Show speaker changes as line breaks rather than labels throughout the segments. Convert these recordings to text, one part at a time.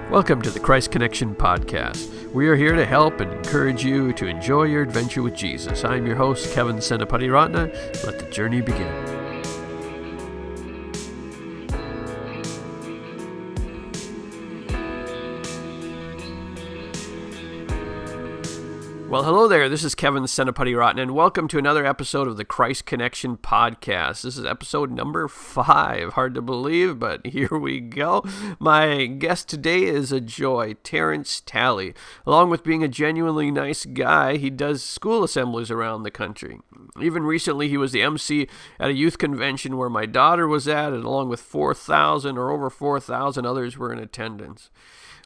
Welcome to the Christ Connection Podcast. We are here to help and encourage you to enjoy your adventure with Jesus. I'm your host, Kevin Senapati Ratna. Let the journey begin. Well, hello there. This is Kevin Senapati Ratna, and welcome to another episode of the Christ Connection Podcast. This is episode number 5. Hard to believe, but here we go. My guest today is a joy, Terrence Talley. Along with being a genuinely nice guy, he does school assemblies around the country. Even recently, he was the MC at a youth convention where my daughter was at, and along with 4,000 or over 4,000 others were in attendance.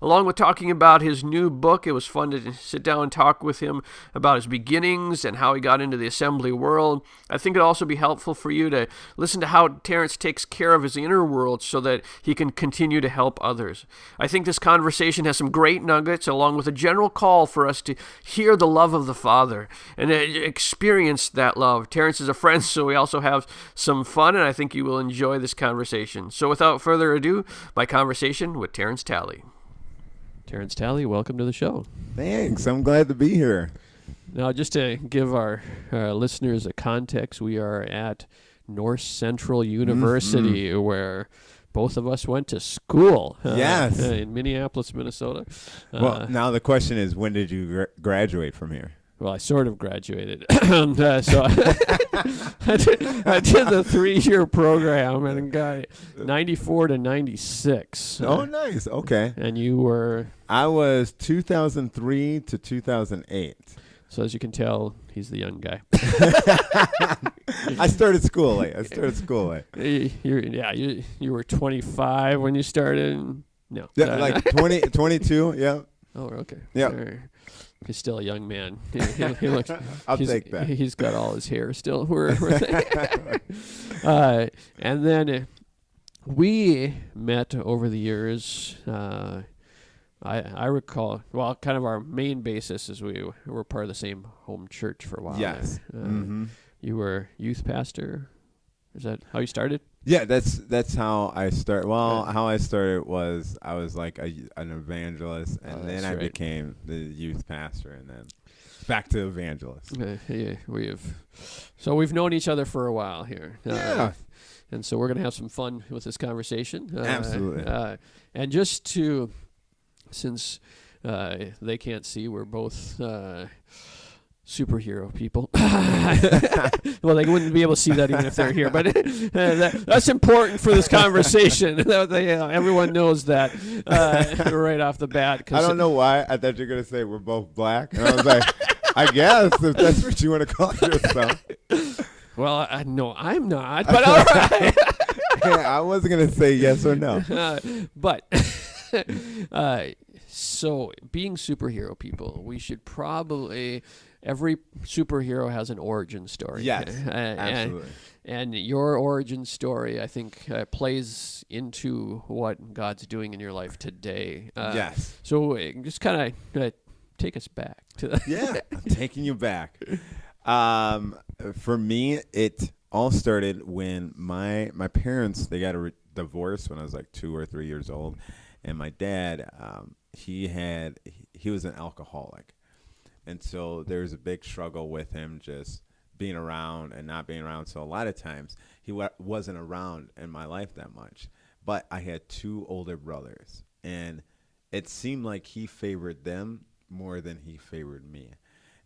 Along with talking about his new book, it was fun to sit down and talk with him about his beginnings and how he got into the assembly world. I think it'll also be helpful for you to listen to how Terrence takes care of his inner world so that he can continue to help others. I think this conversation has some great nuggets, along with a general call for us to hear the love of the Father and experience that love. Terrence is a friend, so we also have some fun, and I think you will enjoy this conversation. So without further ado, my conversation with Terrence Talley. Terrence Talley, welcome to the show.
Thanks. I'm glad to be here.
Now, just to give our listeners a context, we are at North Central University, where both of us went to school.
Yes.
In Minneapolis, Minnesota.
Well, now the question is, when did you graduate from here?
Well, I sort of graduated. So I did the 3-year program and got 94 to 96.
Oh, nice. Okay.
And you were?
I was 2003 to 2008.
So as you can tell, he's the young guy.
I started school late.
You were 25 when you started? No.
Yeah, like 22, yeah.
Oh, okay.
Yeah.
He's still a young man. He looks.
I'll take that.
He's got all his hair still. And then we met over the years. I recall. Well, kind of our main basis is we were part of the same home church for a while.
Yes.
You were youth pastor. Is that how you started?
Yeah, that's how I started. Well, how I started was I was like an evangelist, and then I became the youth pastor, and then back to evangelist.
Yeah, we've known each other for a while here. And so we're going to have some fun with this conversation.
Absolutely.
And just since they can't see, we're both superhero people. Well, they wouldn't be able to see that even if they're here, but that's important for this conversation. Everyone knows that right off the bat.
I don't know why. I thought you were going to say we're both black. And I was like, I guess if that's what you want to call yourself.
Well, no, I'm not, but all right.
I wasn't going to say yes or no.
So being superhero people, we should probably... Every superhero has an origin story.
Yes, absolutely.
And your origin story, I think, plays into what God's doing in your life today.
Yes.
So just kind of take us back to that.
Yeah, I'm taking you back. For me, it all started when my parents, they got a divorce when I was like 2 or 3 years old. And my dad, he was an alcoholic. And so there's a big struggle with him just being around and not being around. So a lot of times he wasn't around in my life that much. But I had 2 older brothers. And it seemed like he favored them more than he favored me.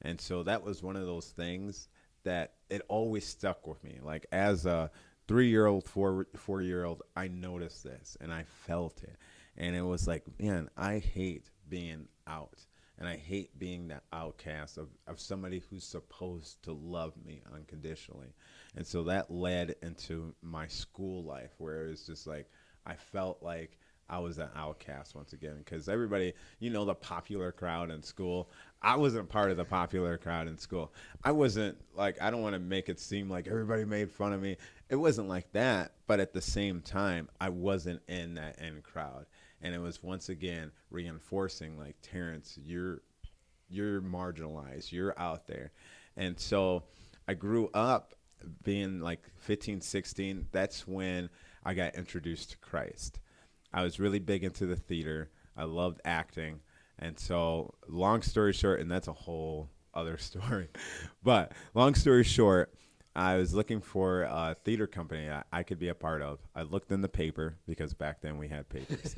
And so that was one of those things that it always stuck with me. Like as a 3-year-old, 4-year-old, I noticed this and I felt it. And it was like, man, I hate being out. And I hate being the outcast of somebody who's supposed to love me unconditionally. And so that led into my school life where it was just like I felt like I was an outcast once again because everybody, the popular crowd in school, I wasn't part of the popular crowd in school. I wasn't like, I don't want to make it seem like everybody made fun of me. It wasn't like that. But at the same time, I wasn't in that in crowd. And it was once again reinforcing like, Terrence, you're marginalized, you're out there. And so I grew up being like 15, 16. That's when I got introduced to Christ. I was really big into the theater. I loved acting. And so, long story short, and that's a whole other story, but long story short, I was looking for a theater company I could be a part of. I looked in the paper because back then we had papers.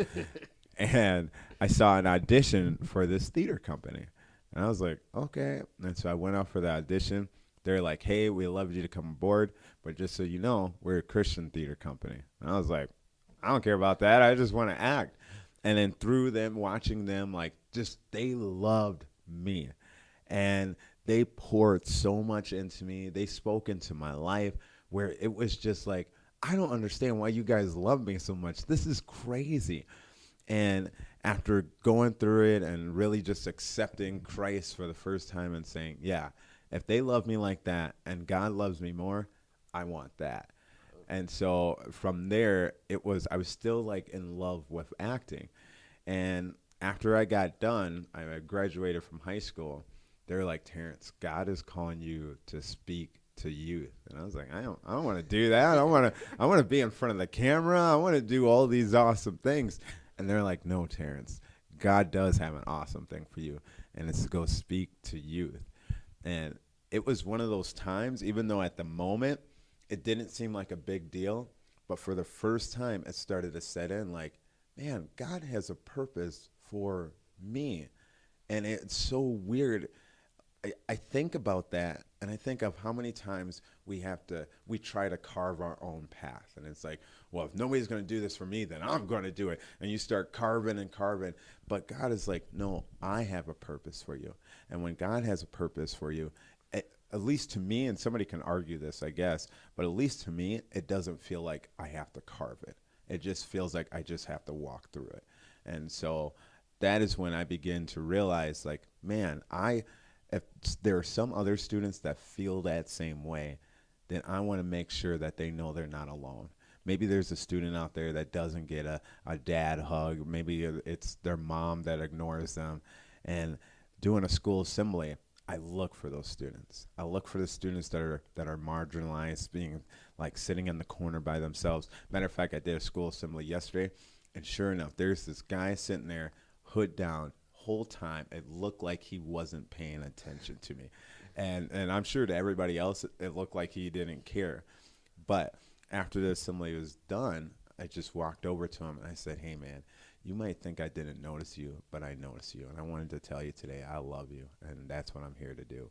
And I saw an audition for this theater company. And I was like, okay. And so I went out for the audition. They're like, hey, we love you to come aboard, but just so you know, we're a Christian theater company. And I was like, I don't care about that. I just want to act. And then through them, watching them, like, just they loved me. And they poured so much into me. They spoke into my life where it was just like, I don't understand why you guys love me so much. This is crazy. And after going through it and really just accepting Christ for the first time and saying, yeah, if they love me like that and God loves me more, I want that. And so from there, I was still like in love with acting. And after I got done, I graduated from high school. They were like, Terrence, God is calling you to speak to youth. And I was like, I don't want to do that. I want to be in front of the camera. I want to do all these awesome things. And they're like, no, Terrence, God does have an awesome thing for you, and it's to go speak to youth. And it was one of those times, even though at the moment it didn't seem like a big deal, but for the first time it started to set in like, man, God has a purpose for me. And it's so weird. I think about that, and I think of how many times we try to carve our own path. And it's like, well, if nobody's going to do this for me, then I'm going to do it. And you start carving and carving. But God is like, no, I have a purpose for you. And when God has a purpose for you, at least to me, and somebody can argue this, I guess, but at least to me, it doesn't feel like I have to carve it. It just feels like I just have to walk through it. And so that is when I begin to realize, like, man, if there are some other students that feel that same way, then I want to make sure that they know they're not alone. Maybe there's a student out there that doesn't get a dad hug. Maybe it's their mom that ignores them. And doing a school assembly, I look for those students. I look for the students that are marginalized, being like sitting in the corner by themselves. Matter of fact, I did a school assembly yesterday, and sure enough, there's this guy sitting there, hood down, whole time. It looked like he wasn't paying attention to me, and I'm sure to everybody else it looked like he didn't care. But after the assembly was done, I just walked over to him and I said, hey man, you might think I didn't notice you, but I noticed you, and I wanted to tell you today I love you, and that's what I'm here to do.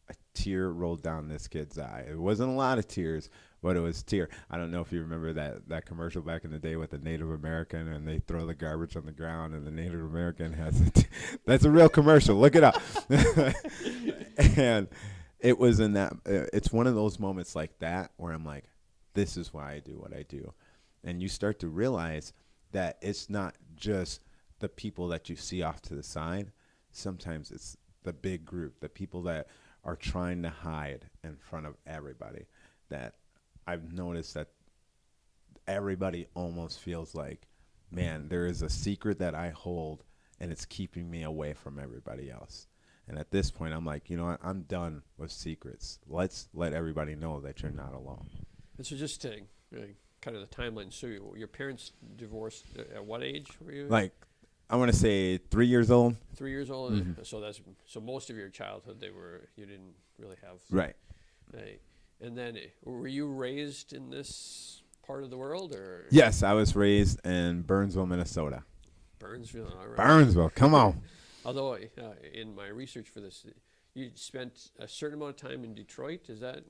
A tear rolled down this kid's eye. It wasn't a lot of tears, but it was a tear. I don't know if you remember that commercial back in the day with the Native American, and they throw the garbage on the ground, and the Native American has that's a real commercial. Look it up. And it was in that. It's one of those moments like that where I'm like, this is why I do what I do. And you start to realize that it's not just the people that you see off to the side. Sometimes it's the big group, the people that are trying to hide in front of everybody. That I've noticed that everybody almost feels like, man, there is a secret that I hold, and it's keeping me away from everybody else. And at this point, I'm like, you know what? I'm done with secrets. Let's let everybody know that you're not alone.
And so just to kind of the timeline, so your parents divorced at what age were you?
Like, I want to say 3 years old.
3 years old.
Mm-hmm.
So most of your childhood you didn't really have.
Right.
Right. And then were you raised in this part of the world, or?
Yes, I was raised in Burnsville, Minnesota.
Burnsville. All right.
Burnsville, come on.
Although in my research for this, you spent a certain amount of time in Detroit. Is that?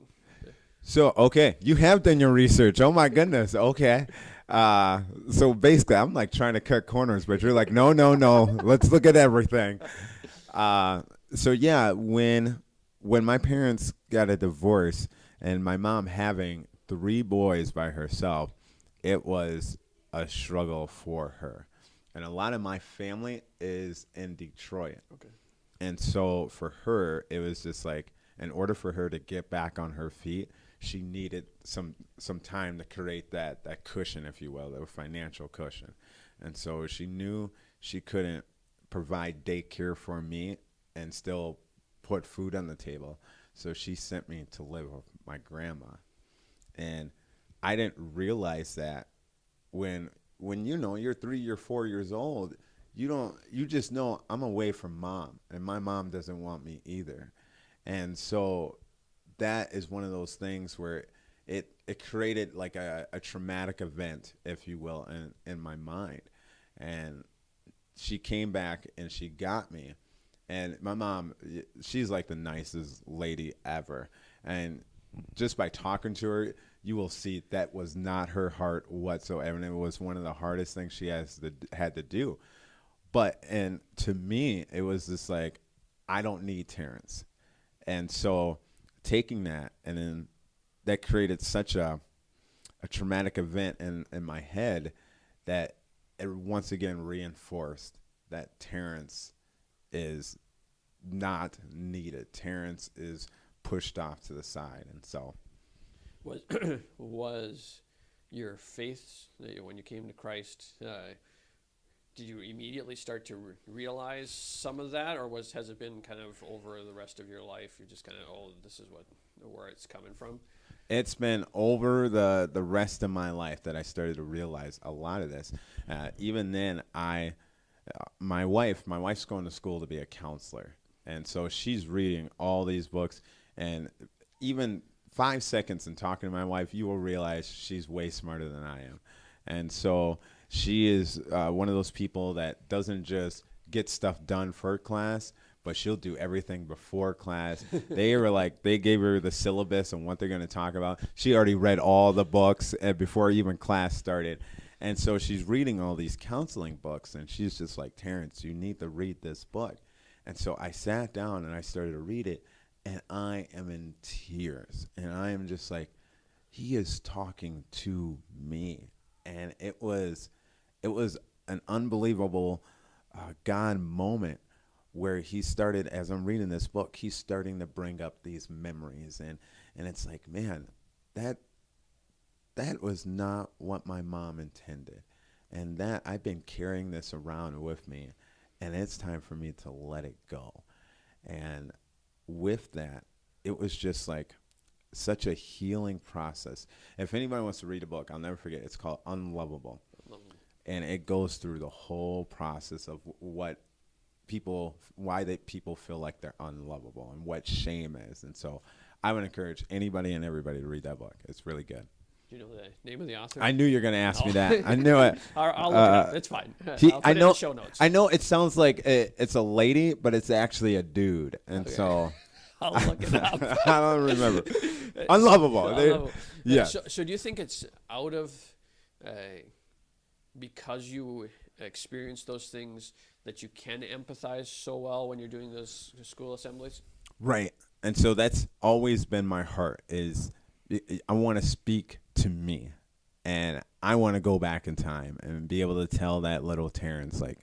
So, okay, you have done your research. Oh, my goodness. Okay. So, basically, I'm, like, trying to cut corners, but you're like, no. Let's look at everything. So, yeah, when my parents got a divorce and my mom having 3 boys by herself, it was a struggle for her. And a lot of my family is in Detroit. Okay. And so, for her, it was just like, in order for her to get back on her feet, she needed some time to create that cushion, if you will, that financial cushion. And so she knew she couldn't provide daycare for me and still put food on the table. So she sent me to live with my grandma. And I didn't realize that when you're 3 or 4 years old, you just know I'm away from mom, and my mom doesn't want me either. And so that is one of those things where it created like a traumatic event, if you will, in my mind. And she came back and she got me. And my mom, she's like the nicest lady ever. And just by talking to her, you will see that was not her heart whatsoever. And it was one of the hardest things she had to do. But, and to me, it was just like, I don't need Terrence. And so taking that, and then that created such a traumatic event in my head that it once again reinforced that Terrence is not needed. Terrence is pushed off to the side. And so
was your faith, when you came to Christ, did you immediately start to realize some of that, or has it been kind of over the rest of your life? You're just kind of, this is where it's coming from?
It's been over the rest of my life that I started to realize a lot of this. Even then, my wife's going to school to be a counselor, and so she's reading all these books. And even 5 seconds in talking to my wife, you will realize she's way smarter than I am. And so she is one of those people that doesn't just get stuff done for class, but she'll do everything before class. They gave her the syllabus and what they're going to talk about. She already read all the books before even class started. And so she's reading all these counseling books, and she's just like, Terrence, you need to read this book. And so I sat down and I started to read it, and I am in tears. And I am just like, he is talking to me. And it was an unbelievable God moment where he started, as I'm reading this book, he's starting to bring up these memories. And it's like, man, that was not what my mom intended. And that I've been carrying this around with me, and it's time for me to let it go. And with that, it was just like such a healing process. If anybody wants to read a book, I'll never forget, it's called Unlovable. And it goes through the whole process of why people feel like they're unlovable and what shame is. And so I would encourage anybody and everybody to read that book. It's really good.
Do you know the name of the author?
I knew you were going to ask me that. I knew it.
I'll look it up. It's fine. I'll put it in the show notes.
I know it sounds like it's a lady, but it's actually a dude. And so
I'll look it up.
I don't remember. Unlovable. Yeah.
So do you think it's out of because you experience those things that you can empathize so well when you're doing those school assemblies?
Right. And so that's always been my heart, is I want to speak to me, and I want to go back in time and be able to tell that little Terrence, like,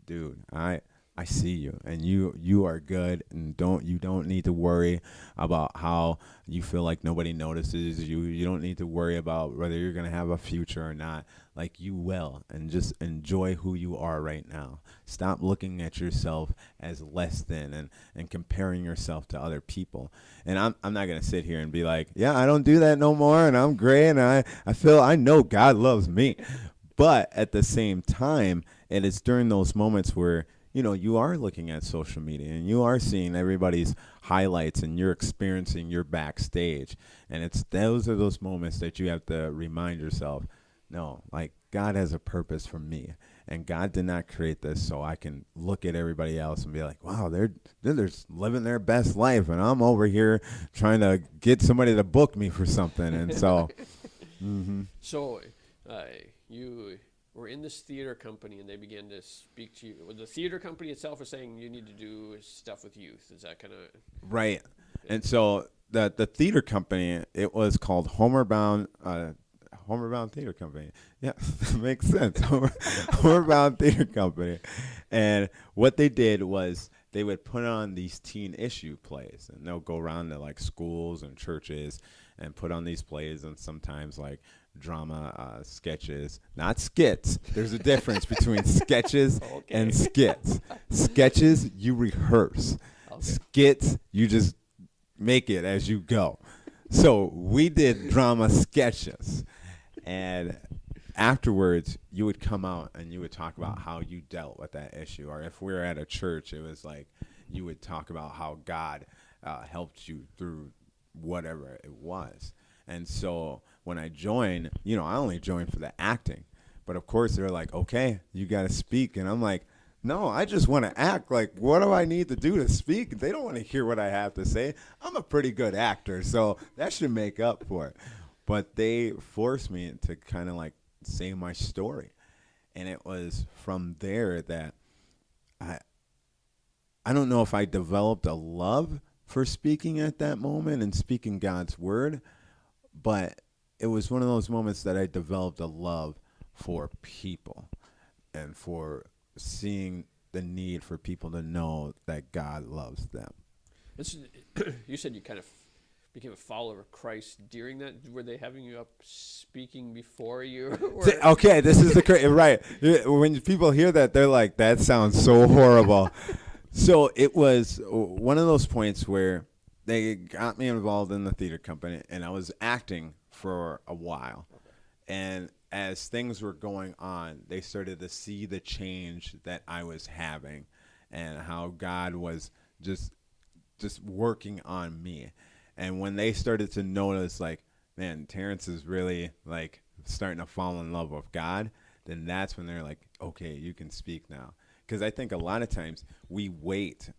dude, I see you, and you are good, and you don't need to worry about how you feel like nobody notices you. You don't need to worry about whether you're going to have a future or not. Like, you will, and just enjoy who you are right now. Stop looking at yourself as less than and comparing yourself to other people. And I'm not going to sit here and be like, yeah, I don't do that no more, and I'm great, and I know God loves me. But at the same time, it is during those moments where, you know, you are looking at social media and you are seeing everybody's highlights and you're experiencing your backstage. And those are those moments that you have to remind yourself, no, like, God has a purpose for me, and God did not create this so I can look at everybody else and be like, wow, they're just living their best life, and I'm over here trying to get somebody to book me for something. And so,
So you were in this theater company, and they began to speak to you. The theater company itself was saying you need to do stuff with youth. Is that kind of
right? And so the theater company, it was called Homeward Bound Theater Company. Yeah, makes sense. Homeward Bound Theater Company. And what they did was they would put on these teen issue plays, and they'll go around to like schools and churches and put on these plays, and sometimes like drama sketches, not skits. There's a difference between sketches and skits. Sketches, you rehearse. Skits, you just make it as you go. So we did drama sketches. And afterwards, you would come out and you would talk about how you dealt with that issue. Or if we were at a church, it was like you would talk about how God helped you through whatever it was. And so when I joined, I only joined for the acting. But of course, they're like, okay, you got to speak. And I'm like, no, I just want to act. Like, what do I need to do to speak? They don't want to hear what I have to say. I'm a pretty good actor, so that should make up for it. But they forced me to kind of like say my story. And it was from there that I don't know if I developed a love for speaking at that moment and speaking God's word, but it was one of those moments that I developed a love for people and for seeing the need for people to know that God loves them.
You said you kind of became a follower of Christ during that. Were they having you up speaking before you?
Okay, this is right. When people hear that, they're like, that sounds so horrible. So it was one of those points where they got me involved in the theater company, and I was acting for a while. Okay. And as things were going on, they started to see the change that I was having and how God was just working on me. And when they started to notice, like, man, Terrence is really, like, starting to fall in love with God, then that's when they're like, okay, you can speak now. Because I think a lot of times we wait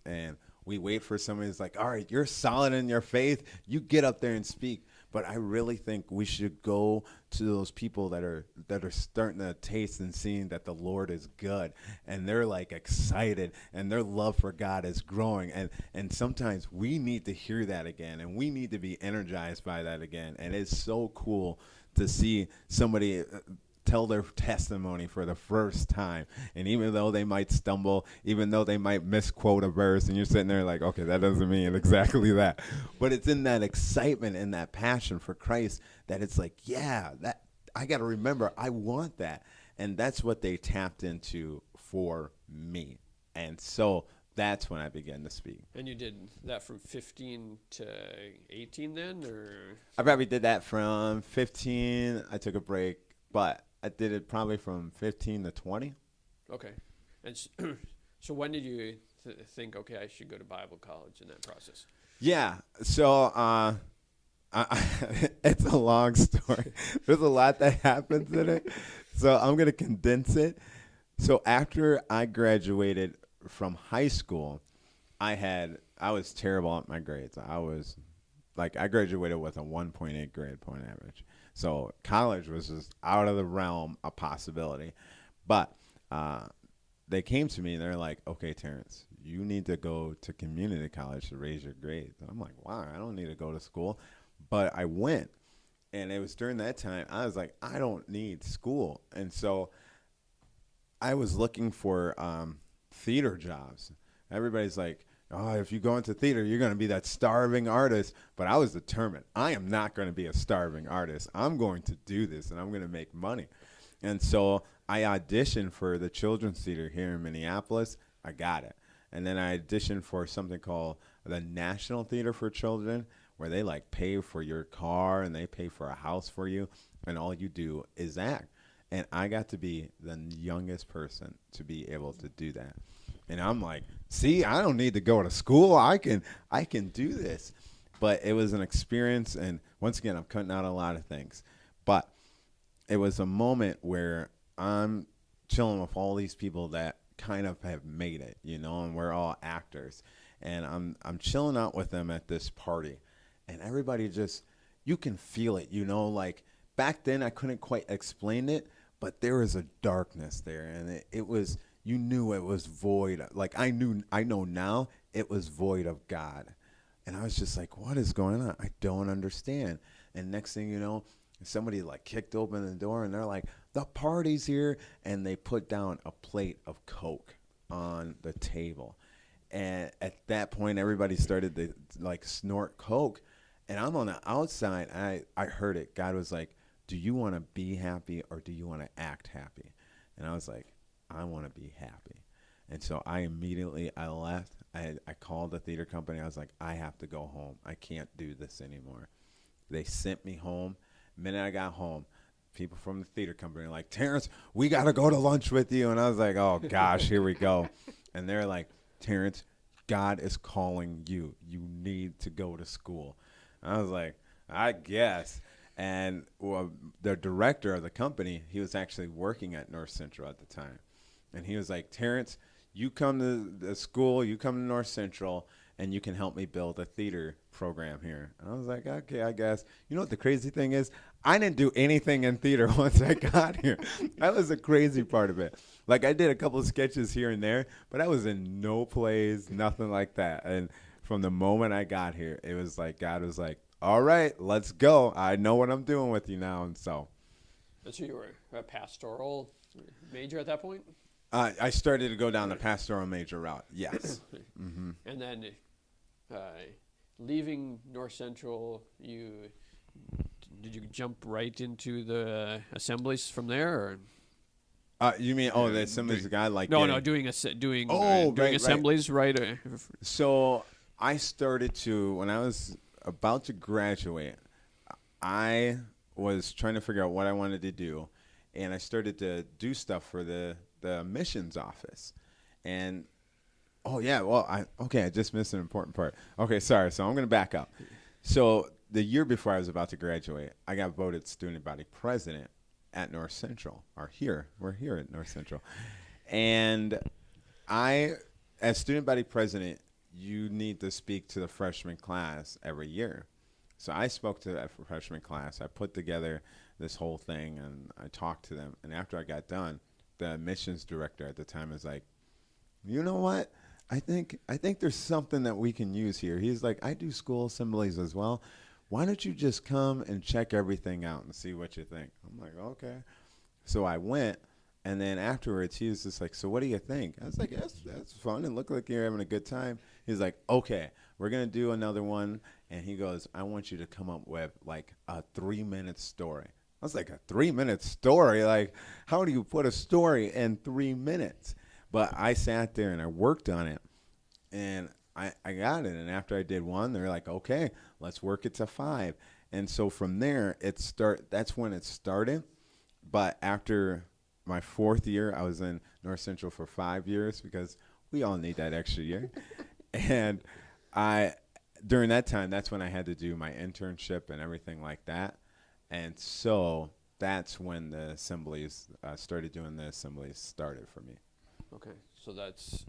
for somebody who's like, all right, you're solid in your faith. You get up there and speak. But I really think we should go to those people that are starting to taste and seeing that the Lord is good. And they're like excited and their love for God is growing. And sometimes we need to hear that again. And we need to be energized by that again. And it's so cool to see somebody tell their testimony for the first time. And even though they might stumble, even though they might misquote a verse, and you're sitting there like, okay, that doesn't mean exactly that. But it's in that excitement and that passion for Christ that it's like, yeah, that I got to remember, I want that. And that's what they tapped into for me. And so that's when I began to speak.
And you did that from 15 to 18 then? Or
I probably did that from 15. I took a break, but I did it probably from 15 to 20.
Okay. And so when did you think, okay, I should go to Bible college in that process?
Yeah. So it's a long story. There's a lot that happens in it. So I'm going to condense it. So after I graduated from high school, I was terrible at my grades. I graduated with a 1.8 grade point average. So college was just out of the realm of possibility. But they came to me and they're like, okay, Terrence, you need to go to community college to raise your grades. And I'm like, wow, I don't need to go to school. But I went. And it was during that time, I was like, I don't need school. And so I was looking for theater jobs. Everybody's like, oh, if you go into theater, you're going to be that starving artist. But I was determined. I am not going to be a starving artist. I'm going to do this, and I'm going to make money. And so I auditioned for the Children's Theater here in Minneapolis. I got it. And then I auditioned for something called the National Theater for Children, where they, like, pay for your car and they pay for a house for you, and all you do is act. And I got to be the youngest person to be able to do that. And I'm like, see, I don't need to go to school. I can do this. But it was an experience, and once again, I'm cutting out a lot of things. But it was a moment where I'm chilling with all these people that kind of have made it, and we're all actors. And I'm chilling out with them at this party. And everybody just, you can feel it, like back then I couldn't quite explain it, but there was a darkness there, and it was, you knew it was void. Like I know now it was void of God. And I was just like, what is going on? I don't understand. And next thing you know, somebody like kicked open the door and they're like, the party's here. And they put down a plate of Coke on the table. And at that point, everybody started to like snort Coke. And I'm on the outside. I heard it. God was like, do you want to be happy or do you want to act happy? And I was like, I want to be happy. And so I left. I called the theater company. I was like, I have to go home. I can't do this anymore. They sent me home. The minute I got home, people from the theater company are like, Terrence, we got to go to lunch with you. And I was like, oh, gosh, here we go. And they're like, Terrence, God is calling you. You need to go to school. And I was like, I guess. And the director of the company, he was actually working at North Central at the time. And he was like, Terrence, you come to the school, you come to North Central, and you can help me build a theater program here. And I was like, okay, I guess. You know what the crazy thing is? I didn't do anything in theater once I got here. That was the crazy part of it. Like, I did a couple of sketches here and there, but I was in no plays, nothing like that. And from the moment I got here, it was like God was like, all right, let's go. I know what I'm doing with you now. And so
you were a pastoral major at that point?
I started to go down the pastoral major route, yes.
Mm-hmm. And then leaving North Central, did you jump right into the assemblies from there? Or?
You mean the assemblies guy like
doing assemblies, right?
So I started to, when I was about to graduate, I was trying to figure out what I wanted to do, and I started to do stuff for the missions office. And I just missed an important part. Okay, sorry. So I'm going to back up. So the year before I was about to graduate, I got voted student body president at North Central, we're here at North Central. And as student body president, you need to speak to the freshman class every year. So I spoke to that freshman class. I put together this whole thing, and I talked to them. And after I got done, the missions director at the time was like, you know what? I think there's something that we can use here. He's like, I do school assemblies as well. Why don't you just come and check everything out and see what you think? I'm like, okay. So I went, and then afterwards, he was just like, so what do you think? I was like, that's fun. It looked like you're having a good time. He's like, okay, we're going to do another one. And he goes, I want you to come up with like a 3-minute story. I was like, a 3-minute story? Like, how do you put a story in 3 minutes? But I sat there and I worked on it, and I got it. And after I did one, they're like, okay, let's work it to 5. And so from there, that's when it started. But after my 4th year, I was in North Central for 5 years because we all need that extra year. And during that time, that's when I had to do my internship and everything like that. And so that's when the assemblies started doing the assemblies started for me.
Okay, so that's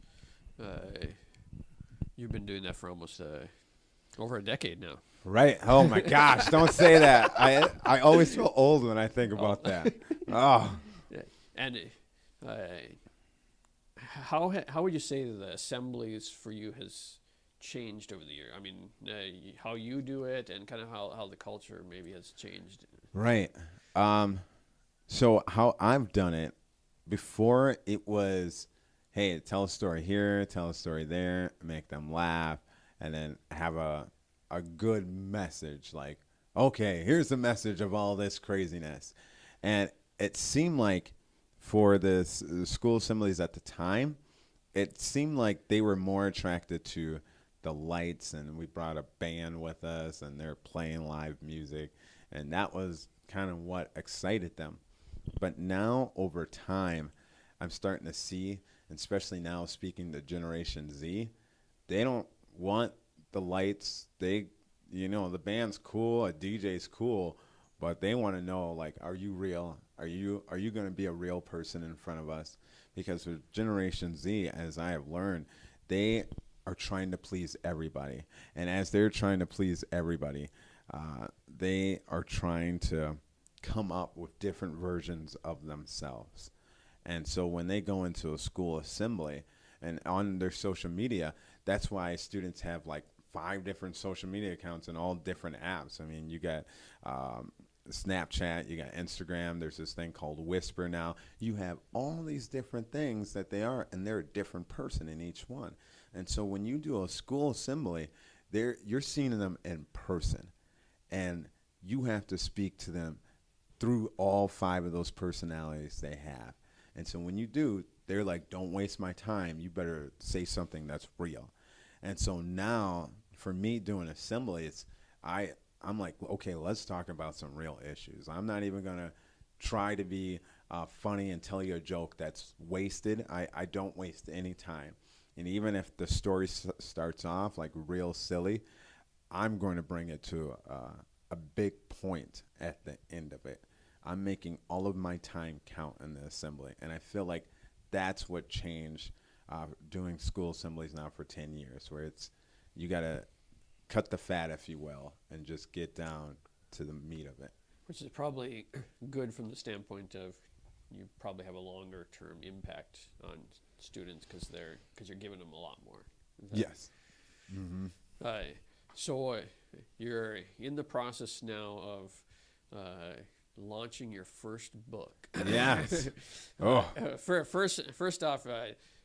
you've been doing that for almost over a decade now.
Right. Oh my gosh! Don't say that. I always feel old when I think about that. Oh.
Yeah. And how would you say the assemblies for you has changed over the year? I mean, how you do it, and kind of how the culture maybe has changed.
Right. So how I've done it, before it was, hey, tell a story here, tell a story there, make them laugh, and then have a good message. Like, okay, here's the message of all this craziness. And it seemed like for the school assemblies at the time, it seemed like they were more attracted to the lights, and we brought a band with us, and they're playing live music, and that was kind of what excited them. But now, over time, I'm starting to see, especially now speaking to Generation Z, they don't want the lights. The band's cool, a DJ's cool, but they want to know, like, are you real? Are you going to be a real person in front of us? Because with Generation Z, as I have learned, they are trying to please everybody. And as they're trying to please everybody, they are trying to come up with different versions of themselves. And so when they go into a school assembly and on their social media, that's why students have like 5 different social media accounts and all different apps. I mean, you got Snapchat, you got Instagram, there's this thing called Whisper now. You have all these different things that they are, and they're a different person in each one. And so when you do a school assembly, you're seeing them in person, and you have to speak to them through all 5 of those personalities they have. And so when you do, they're like, don't waste my time. You better say something that's real. And so now, for me doing assemblies, I'm like, okay, let's talk about some real issues. I'm not even going to try to be funny and tell you a joke that's wasted. I don't waste any time. And even if the story starts off like real silly, I'm going to bring it to a big point at the end of it. I'm making all of my time count in the assembly. And I feel like that's what changed doing school assemblies now for 10 years, where it's you got to cut the fat, if you will, and just get down to the meat of it.
Which is probably good from the standpoint of you probably have a longer term impact on students because you're giving them a lot more.
Yes. Mm-hmm.
So you're in the process now of launching your first book.
Yes.
First off,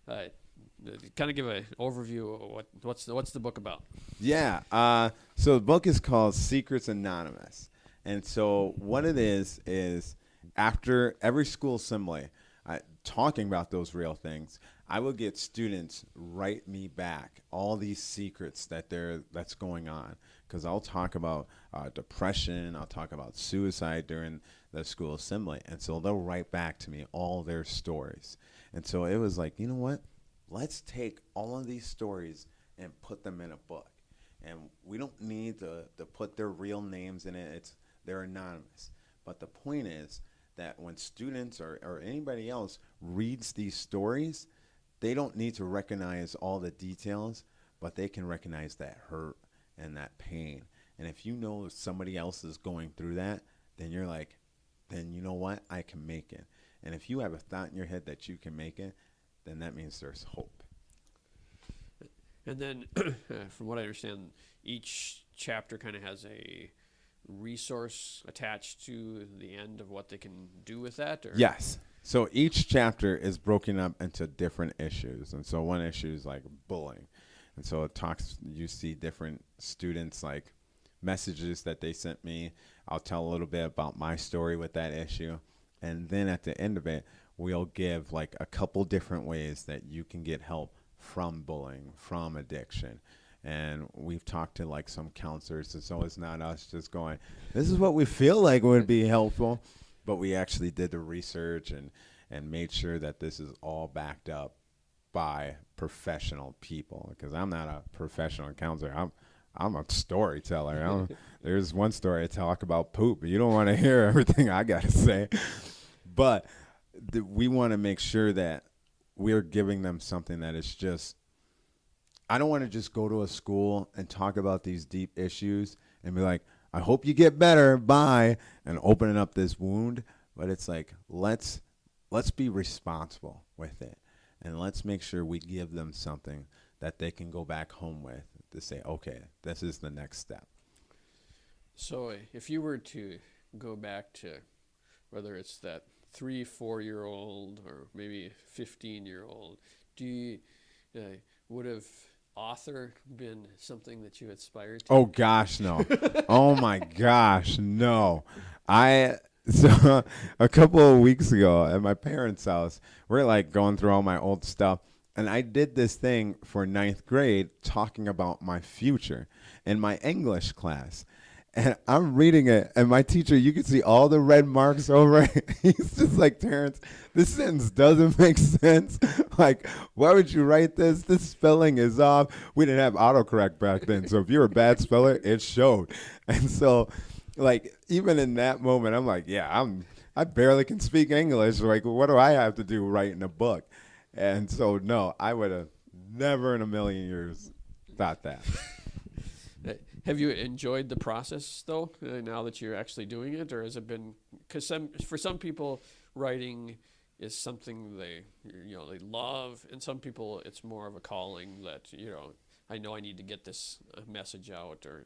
kind of give an overview of what's the book about.
Yeah. So the book is called Secrets Anonymous. And so what it is after every school assembly, talking about those real things, I will get students write me back all these secrets that's going on. Because I'll talk about depression, I'll talk about suicide during the school assembly. And so they'll write back to me all their stories. And so it was like, you know what? Let's take all of these stories and put them in a book. And we don't need to put their real names in it. They're anonymous. But the point is that when students or anybody else reads these stories, they don't need to recognize all the details, but they can recognize that hurt and that pain. And if you know somebody else is going through that, then you're like, then you know what? I can make it. And if you have a thought in your head that you can make it, then that means there's hope.
And then, from what I understand, each chapter kind of has a resource attached to the end of what they can do with that? Or?
Yes. So each chapter is broken up into different issues. And so one issue is like bullying. And so you see different students like messages that they sent me. I'll tell a little bit about my story with that issue. And then at the end of it, we'll give like a couple different ways that you can get help from bullying, from addiction. And we've talked to like some counselors, and so it's not us just going, this is what we feel like would be helpful. But we actually did the research and made sure that this is all backed up by professional people, because I'm not a professional counselor. I'm a storyteller. There's one story I talk about poop, but you don't want to hear everything I got to say. But we want to make sure that we're giving them something that is just, I don't want to just go to a school and talk about these deep issues and be like, I hope you get better, bye, and opening up this wound. But it's like, let's be responsible with it. And let's make sure we give them something that they can go back home with to say, okay, this is the next step.
So if you were to go back to whether it's that 3-4-year-old or maybe 15-year-old, would have author been something that you aspired to?
Oh gosh, no. Oh my gosh, no. So a couple of weeks ago at my parents' house, we're like going through all my old stuff, and I did this thing for 9th grade talking about my future in my English class. And I'm reading it, and my teacher, you can see all the red marks over it. He's just like, Terrence, this sentence doesn't make sense. Like, why would you write this? This spelling is off. We didn't have autocorrect back then, so if you're a bad speller, it showed. And so, like, even in that moment, I'm like, yeah, I barely can speak English. Like, what do I have to do writing a book? And so, no, I would have never in a million years thought that.
Have you enjoyed the process, though, now that you're actually doing it? Or has it been, because for some people, writing is something they love, and some people it's more of a calling that, I know I need to get this message out, or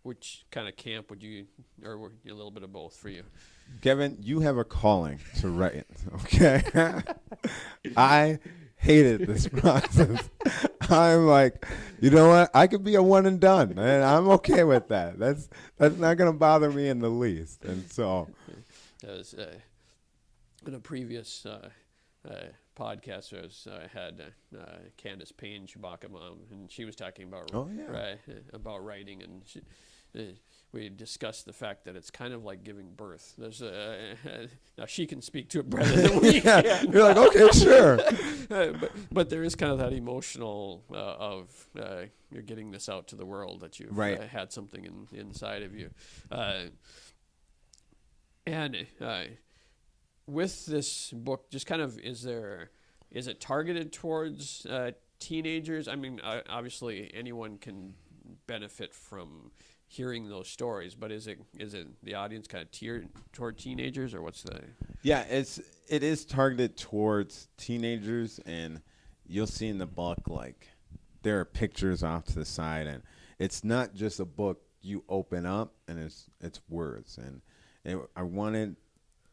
which kind of camp would you, or were you a little bit of both for you?
Kevin, you have a calling to write, okay? I hated this process. I'm like, you know what? I could be a one and done, and I'm okay with that. That's not going to bother me in the least. And so,
as in a previous podcast, I had Candace Payne, Chewbacca mom, and she was talking about about writing, and we discussed the fact that it's kind of like giving birth. There's now she can speak to it better than we
Yeah,
can.
you're like, okay, sure.
But there is kind of that emotional of you're getting this out to the world, that you've had something inside of you. And with this book, just kind of, is it targeted towards teenagers? I mean, obviously anyone can benefit from hearing those stories, but is it the audience kind of tiered toward teenagers, or what's the?
Yeah, it is targeted towards teenagers, and you'll see in the book, like, there are pictures off to the side, and it's not just a book you open up and it's words, and I wanted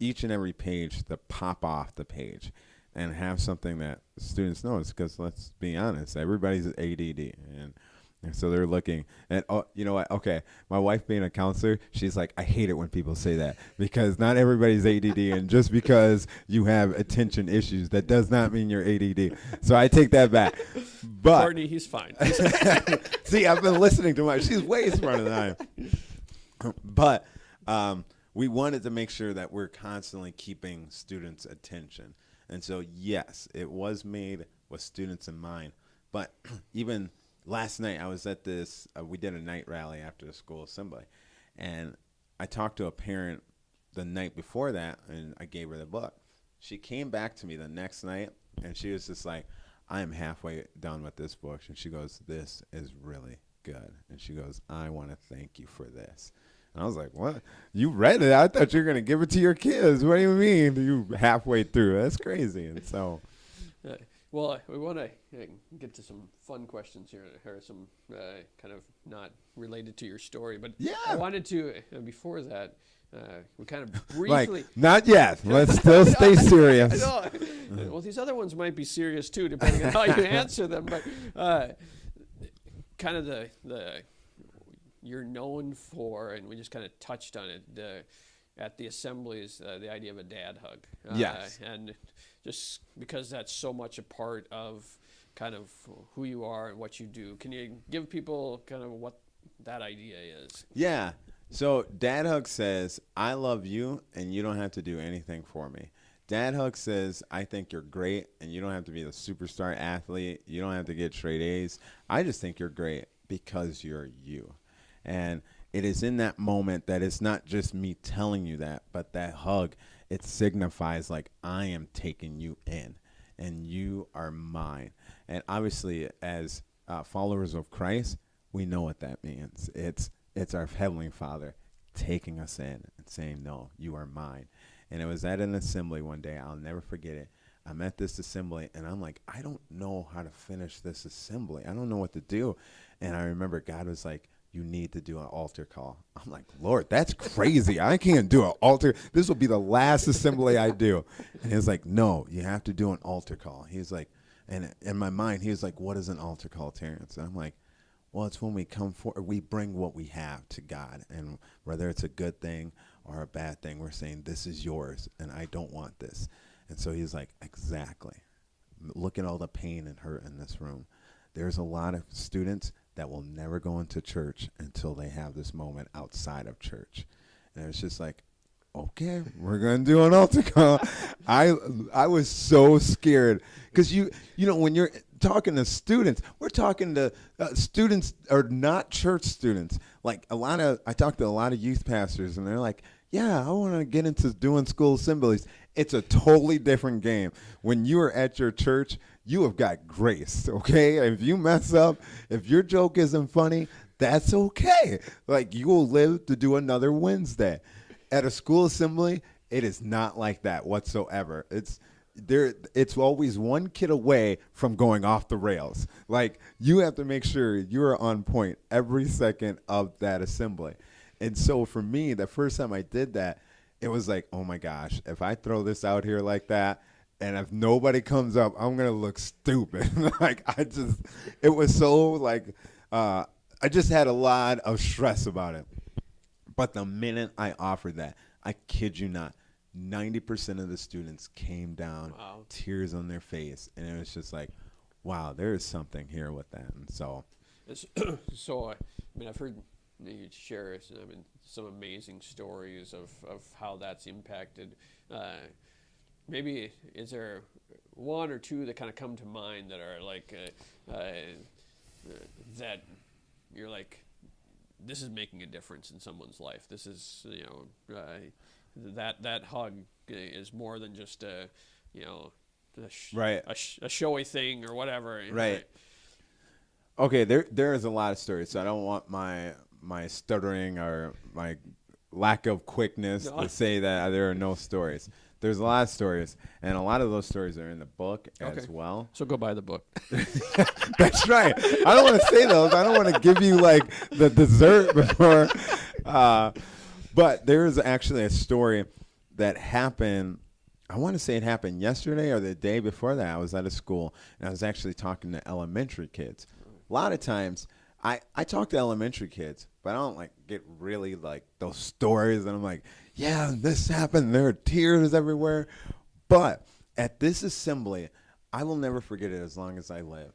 each and every page to pop off the page and have something that students notice, because let's be honest, everybody's ADD, and so they're looking at, oh, you know what? Okay, my wife being a counselor, she's like, I hate it when people say that, because not everybody's ADD, and just because you have attention issues, that does not mean you're ADD. So I take that back. But
Courtney, he's fine.
See, I've been listening to my. She's way smarter than I am. But we wanted to make sure that we're constantly keeping students' attention, and so yes, it was made with students in mind. But even last night, I was at this, we did a night rally after the school assembly, and I talked to a parent the night before that, and I gave her the book. She came back to me the next night, and she was just like, I am halfway done with this book. And she goes, this is really good. And she goes, I want to thank you for this. And I was like, what? You read it? I thought you were going to give it to your kids. What do you mean you halfway through? That's crazy. And so...
Well, we want to get to some fun questions here, or some kind of not related to your story. But
yeah,
I wanted to, before that, we kind of briefly...
Like, not yet. Let's still stay serious.
Well, these other ones might be serious, too, depending on how you answer them. But kind of the you're known for, and we just kind of touched on it, at the assemblies, the idea of a dad hug.
Yes.
And just because that's so much a part of kind of who you are and what you do, can you give people kind of what that idea is?
Yeah. So Dad Hug says, I love you, and you don't have to do anything for me. Dad Hug says, I think you're great, and you don't have to be the superstar athlete. You don't have to get straight A's. I just think you're great because you're you. And it is in that moment that it's not just me telling you that, but that hug, it signifies like I am taking you in and you are mine. And obviously, as followers of Christ, we know what that means. It's our Heavenly Father taking us in and saying, no, you are mine. And it was at an assembly one day. I'll never forget it. I'm at this assembly, and I'm like, I don't know how to finish this assembly. I don't know what to do. And I remember God was like, you need to do an altar call. I'm like, Lord, that's crazy. I can't do an altar. This will be the last assembly I do. And he was like, no, you have to do an altar call. He's like, and in my mind, he was like, what is an altar call, Terrence? And I'm like, well, it's when we come forward, we bring what we have to God. And whether it's a good thing or a bad thing, we're saying, this is yours, and I don't want this. And so he's like, exactly. Look at all the pain and hurt in this room. There's a lot of students that will never go into church until they have this moment outside of church. And it's just like, okay, we're going to do an altar call. I was so scared because you know, when you're talking to students, we're talking to students or not church students. Like I talk to a lot of youth pastors, and they're like, yeah, I want to get into doing school assemblies. It's a totally different game. When you are at your church, you have got grace, okay? If you mess up, if your joke isn't funny, that's okay. Like, you will live to do another Wednesday. At a school assembly, it is not like that whatsoever. It's always one kid away from going off the rails. Like, you have to make sure you are on point every second of that assembly. And so for me, the first time I did that, it was like, oh my gosh, if I throw this out here like that, and if nobody comes up, I'm going to look stupid. It was so like, I just had a lot of stress about it. But the minute I offered that, I kid you not, 90% of the students came down, wow, tears on their face. And it was just like, wow, there is something here with that. And so,
so I mean, I've heard you share some amazing stories of how that's impacted. Maybe is there one or two that kind of come to mind that are like that you're like, this is making a difference in someone's life. This is that hug is more than just a
Right.
a showy thing or whatever.
Right. Okay, there is a lot of stories, so I don't want my stuttering or my lack of quickness to say that there are no stories. There's a lot of stories, and a lot of those stories are in the book as well.
So go buy the book.
That's right. I don't want to say those. I don't want to give you like the dessert before. But there is actually a story that happened. I want to say it happened yesterday or the day before that. I was at a school, and I was actually talking to elementary kids. A lot of times, I talk to elementary kids, but I don't like get really like those stories, and I'm like, yeah, this happened. There are tears everywhere. But at this assembly, I will never forget it as long as I live.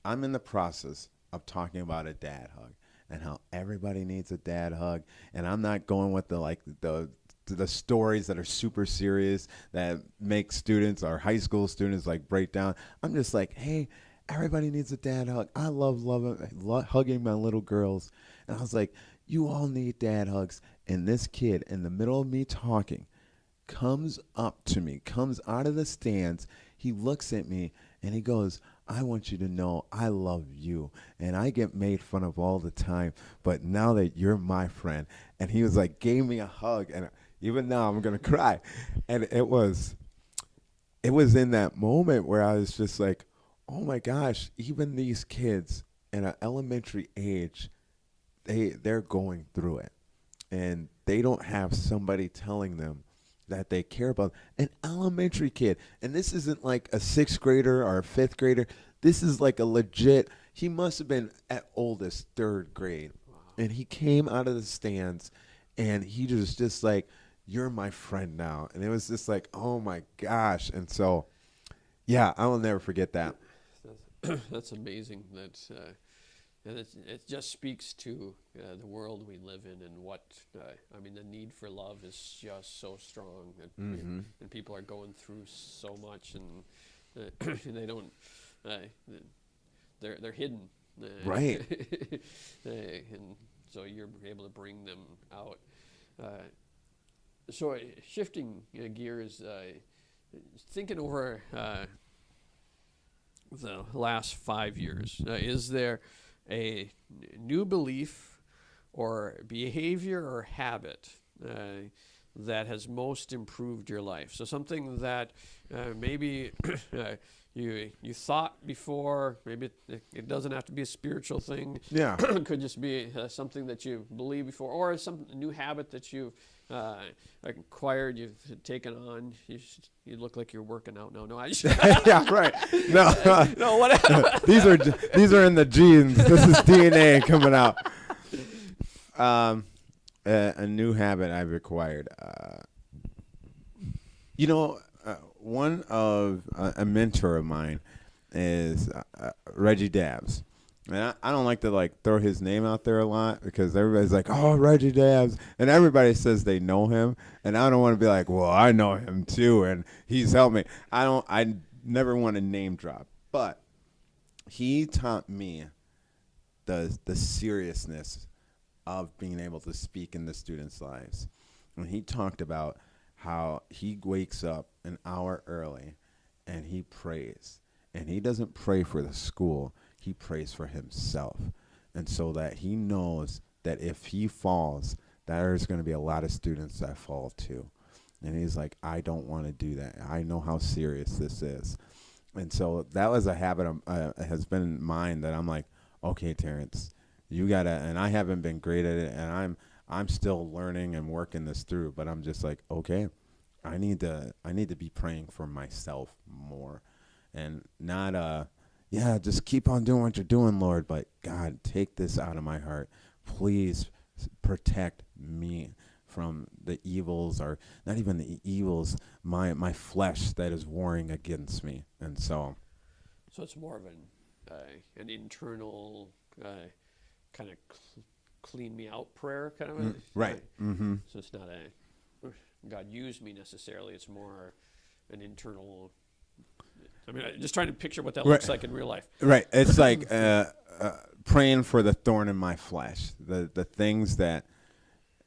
I'm in the process of talking about a dad hug and how everybody needs a dad hug, and I'm not going with the stories that are super serious that make students or high school students like break down. I'm just like, hey, everybody needs a dad hug. I love hugging my little girls. And I was like, you all need dad hugs. And this kid, in the middle of me talking, comes up to me, comes out of the stands. He looks at me and he goes, I want you to know I love you. And I get made fun of all the time, but now that you're my friend. And he was like, gave me a hug. And even now I'm going to cry. And it was in that moment where I was just like, oh my gosh, even these kids at an elementary age, they're going through it. And they don't have somebody telling them that they care about an elementary kid. And this isn't like a 6th grader or a 5th grader. This is like a legit, he must have been at oldest 3rd grade. Wow. And he came out of the stands and he was just like, you're my friend now. And it was just like, oh my gosh. And so, yeah, I will never forget that.
That's amazing. It just speaks to the world we live in, and what the need for love is just so strong, and people are going through so much, and they don't. They're hidden,
right?
And so you're able to bring them out. So shifting gears, thinking over the last 5 years, is there a new belief or behavior or habit that has most improved your life? So something that maybe you thought before, maybe it doesn't have to be a spiritual thing.
Yeah.
It could just be something that you believed before, or some new habit that you've acquired, you've taken on. You look like you're working out. No, I just
yeah, right. No,
no, whatever.
these are in the genes. This is DNA coming out. A new habit I've acquired. One of a mentor of mine is Reggie Dabbs. And I don't like to throw his name out there a lot because everybody's like, oh, Reggie Dabbs. And everybody says they know him. And I don't want to be like, well, I know him too, and he's helped me. I never want to name drop. But he taught me the seriousness of being able to speak in the students' lives. And he talked about how he wakes up an hour early and he prays. And he doesn't pray for the school. He prays for himself. And so that he knows that if he falls, there's going to be a lot of students that fall too. And he's like, I don't want to do that. I know how serious this is. And so that was a habit has been in mine that I'm like, okay, Terrence, you got to, and I haven't been great at it, and I'm still learning and working this through, but I'm just like, okay, I need to be praying for myself more, and not just keep on doing what you're doing, Lord, but God, take this out of my heart. Please protect me from the evils, or not even the evils, my flesh that is warring against me. And so
it's more of an internal kind of clean me out prayer kind of.
Right. Mm-hmm.
So it's not a God use me necessarily. It's more an internal. I mean, I'm just trying to picture what that looks like in real life.
Right. It's like praying for the thorn in my flesh, the things that,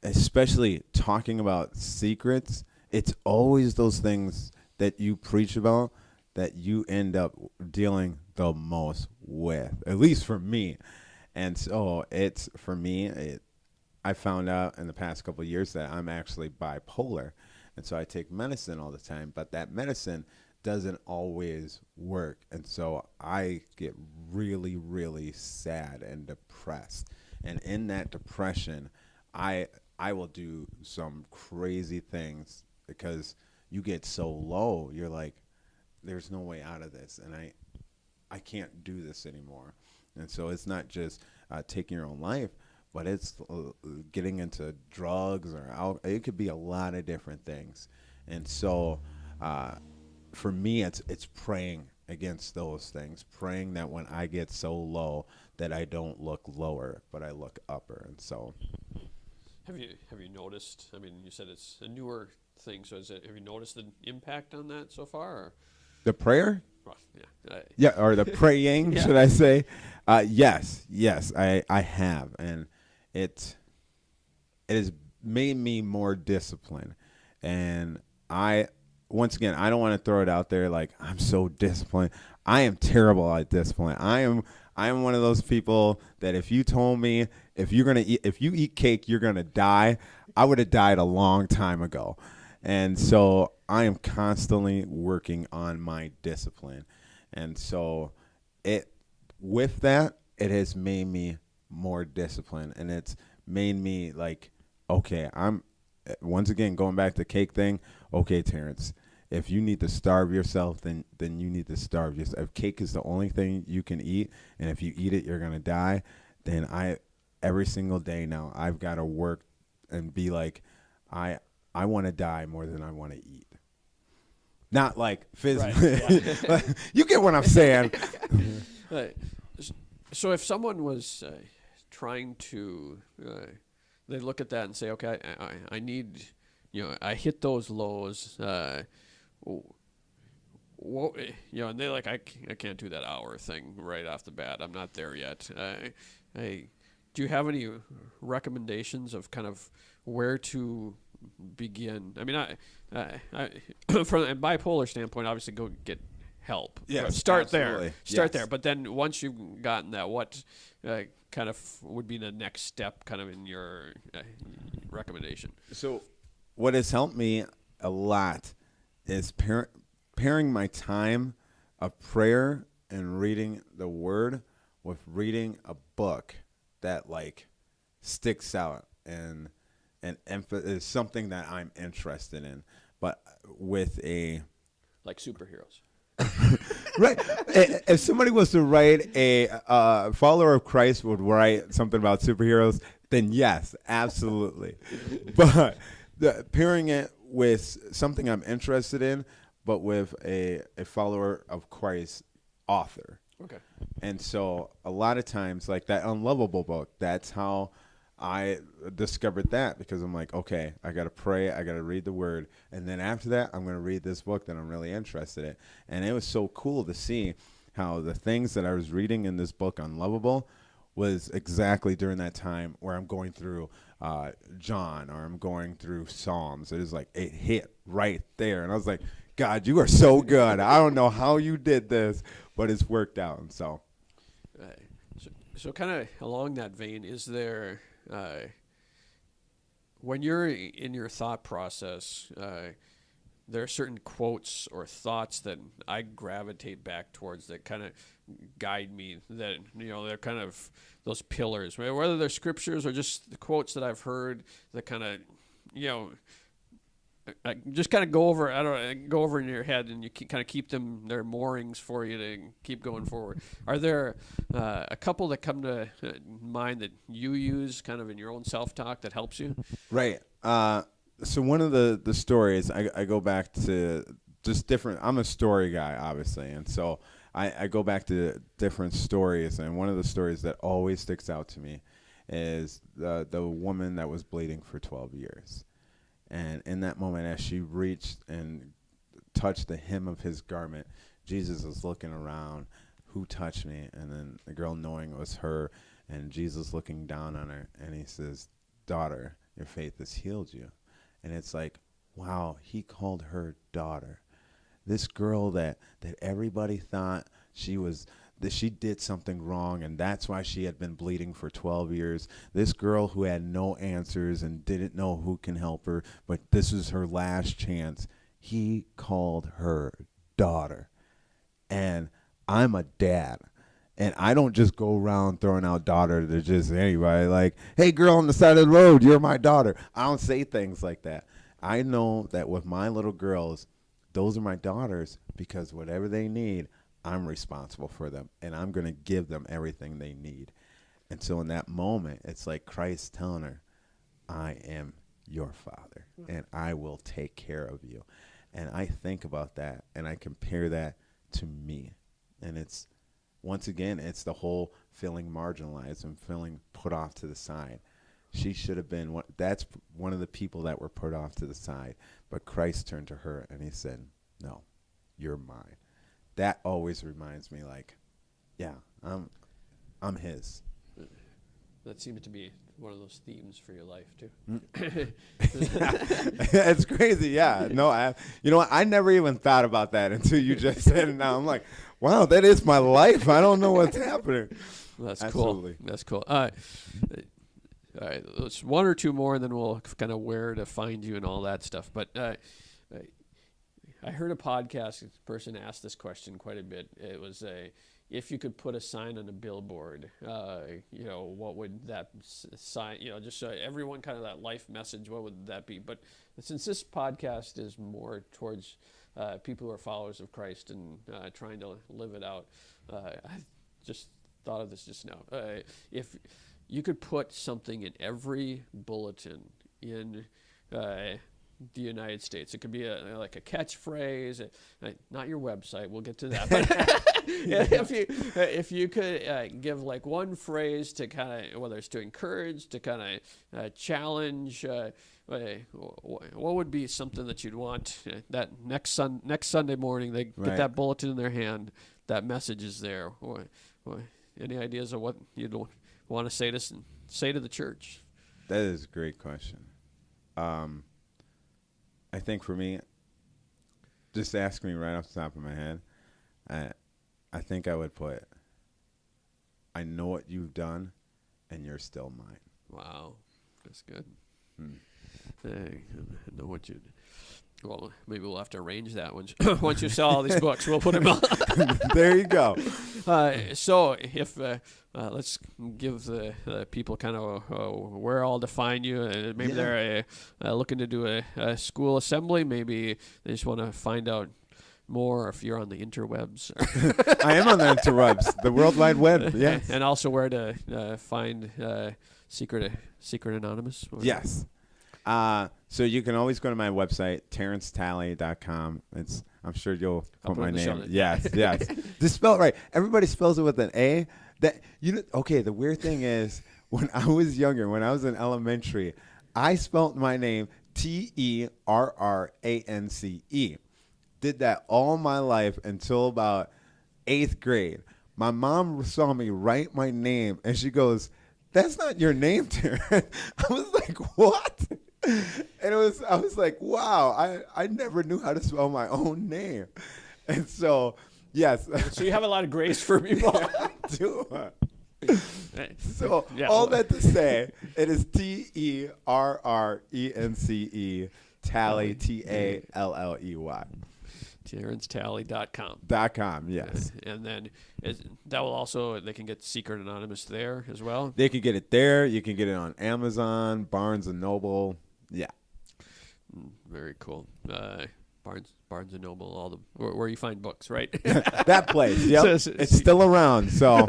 especially talking about secrets, it's always those things that you preach about that you end up dealing the most with, at least for me. And so it's, for me, I found out in the past couple of years that I'm actually bipolar. And so I take medicine all the time, but that medicine doesn't always work. And so I get really, really sad and depressed. And in that depression, I will do some crazy things because you get so low. You're like, there's no way out of this. And I can't do this anymore. And so it's not just taking your own life, but it's getting into drugs or it could be a lot of different things. And so for me, it's praying against those things, praying that when I get so low that I don't look lower, but I look upper. And so,
have you noticed? I mean, you said it's a newer thing, so have you noticed the impact on that so far? Or?
The prayer?
Well,
or the praying, should I say? Yes, I have, and it has made me more disciplined. And once again, I don't want to throw it out there like I'm so disciplined. I am terrible at discipline. I am one of those people that if you told me if you eat cake, you're gonna die, I would have died a long time ago. And so I am constantly working on my discipline. And so with that, it has made me more disciplined, and it's made me like, okay, I'm once again going back to the cake thing. Okay, Terrence, if you need to starve yourself, then you need to starve yourself. If cake is the only thing you can eat, and if you eat it, you're going to die, then every single day now, I've got to work and be like, I want to die more than I want to eat. Not like physically. Right, yeah. You get what I'm saying.
So if someone was trying to, they look at that and say, okay, I need, I hit those lows. And they're like, I can't do that hour thing right off the bat. I'm not there yet. Do you have any recommendations of kind of where to begin? I mean, from a bipolar standpoint, obviously go get help.
Yeah,
start
absolutely.
there. But then once you've gotten that, what kind of would be the next step kind of in your recommendation?
So what has helped me a lot is pairing my time of prayer and reading the Word with reading a book that like sticks out and is something that I'm interested in, but with
like superheroes.
Right. If somebody was to write a follower of Christ would write something about superheroes, then yes, absolutely. But pairing it with something I'm interested in, but with a follower of Christ author.
Okay.
And so a lot of times, like that Unlovable book, that's how I discovered that, because I'm like, okay, I got to pray, I got to read the Word, and then after that, I'm going to read this book that I'm really interested in. And it was so cool to see how the things that I was reading in this book, Unlovable, was exactly during that time where I'm going through John, or I'm going through Psalms. It was like, it hit right there. And I was like, God, you are so good. I don't know how you did this, but it's worked out. And so
kind of along that vein, is there... when you're in your thought process, there are certain quotes or thoughts that I gravitate back towards that kind of guide me, that, they're kind of those pillars, whether they're scriptures or just the quotes that I've heard that kind of, I just kind of go over in your head, and you kind of keep them, their moorings for you to keep going forward. Are there a couple that come to mind that you use kind of in your own self-talk that helps you?
Right. So one of the stories, I go back to just different, I'm a story guy, obviously, and so I go back to different stories, and one of the stories that always sticks out to me is the woman that was bleeding for 12 years. And in that moment, as she reached and touched the hem of his garment, Jesus is looking around, who touched me? And then the girl knowing it was her, and Jesus looking down on her, and he says, daughter, your faith has healed you. And it's like, wow, he called her daughter. This girl that everybody thought that she did something wrong, and that's why she had been bleeding for 12 years. This girl who had no answers and didn't know who can help her, but this was her last chance. He called her daughter. And I'm a dad. And I don't just go around throwing out daughter to just anybody like, hey, girl on the side of the road, you're my daughter. I don't say things like that. I know that with my little girls, those are my daughters because whatever they need, I'm responsible for them. And I'm going to give them everything they need. And so in that moment, it's like Christ telling her, I am your father, and I will take care of you. And I think about that, and I compare that to me. And it's, once again, it's the whole feeling marginalized and feeling put off to the side. She should have been, that's one of the people that were put off to the side. But Christ turned to her and he said, no, you're mine. That always reminds me like, yeah, I'm his.
That seems to be one of those themes for your life too.
It's crazy, yeah. No, you know what? I never even thought about that until you just said it. Now I'm like, wow, that is my life. I don't know what's happening.
That's
Absolutely.
cool. That's cool. All right, let's one or two more, and then we'll kind of where to find you and all that stuff. But I heard a podcast. A person asked this question quite a bit. It was if you could put a sign on a billboard, what would that sign? Just so everyone kind of that life message. What would that be? But since this podcast is more towards people who are followers of Christ and trying to live it out, I just thought of this just now. If you could put something in every bulletin in the United States, it could be like a catchphrase, not your website. We'll get to that. But if you could give like one phrase to kind of, whether it's to encourage, to kind of challenge, what would be something that you'd want that next Sunday morning they get that bulletin in their hand, that message is there. Any ideas of what you'd want to say to the church?
That is a great question. I think for me, just ask me right off the top of my head, I think I would put, I know what you've done, and you're still mine.
Wow, that's good. I know what you. Well, maybe we'll have to arrange that once you sell all these books. We'll put them on.
There you go.
So if let's give the people kind of where all to find you. Maybe they're looking to do a school assembly. Maybe they just want to find out more if you're on the interwebs.
I am on the interwebs, the World Wide Web. Yes.
And also where to find Secret Anonymous.
Yes. So you can always go to my website, terrencetalley.com. I'm sure you'll put my name. Yes. Just spell it right. Everybody spells it with an A. The weird thing is, when I was younger, when I was in elementary, I spelled my name Terrance. Did that all my life until about 8th grade. My mom saw me write my name, and she goes, "That's not your name, Terrence." I was like, "What?" And I was like, wow, I never knew how to spell my own name. And so, yes.
So you have a lot of grace for people.
Yeah, I do. So all that to say, it is TERRENCE, Talley, TALLEY.
TerrenceTalley.com.
Yes.
And then that will also, they can get Secret Anonymous there as well.
They can get it there. You can get it on Amazon, Barnes & Noble. Yeah.
Very cool. Barnes & Noble, all the where you find books, right?
That place. Yep. It's still around. So.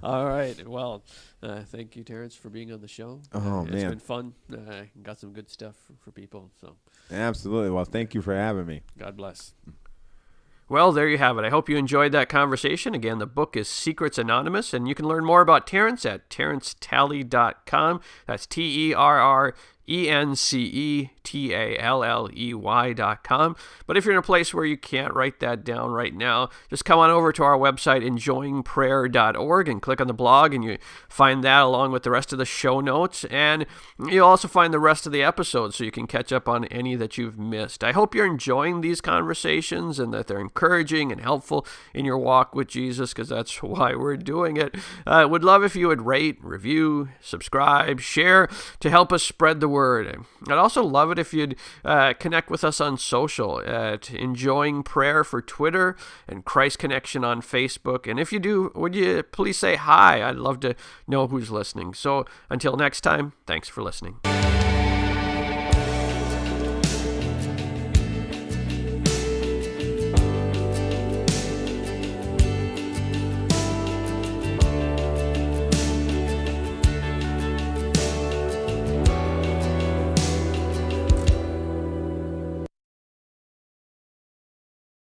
All right. Well, thank you, Terrence, for being on the show.
Oh, man.
It's been fun. Got some good stuff for people. So.
Absolutely. Well, thank you for having me.
God bless. Well, there you have it. I hope you enjoyed that conversation. Again, the book is Secrets Anonymous, and you can learn more about Terrence at terrencetalley.com. That's TerrenceTalley.com. But if you're in a place where you can't write that down right now, just come on over to our website, enjoyingprayer.org, and click on the blog, and you find that along with the rest of the show notes. And you'll also find the rest of the episodes so you can catch up on any that you've missed. I hope you're enjoying these conversations and that they're encouraging and helpful in your walk with Jesus, because that's why we're doing it. Would love if you would rate, review, subscribe, share to help us spread the word. I'd also love it if you'd connect with us on social at Enjoying Prayer for Twitter and Christ Connection on Facebook. And if you do, would you please say hi? I'd love to know who's listening. So until next time, thanks for listening.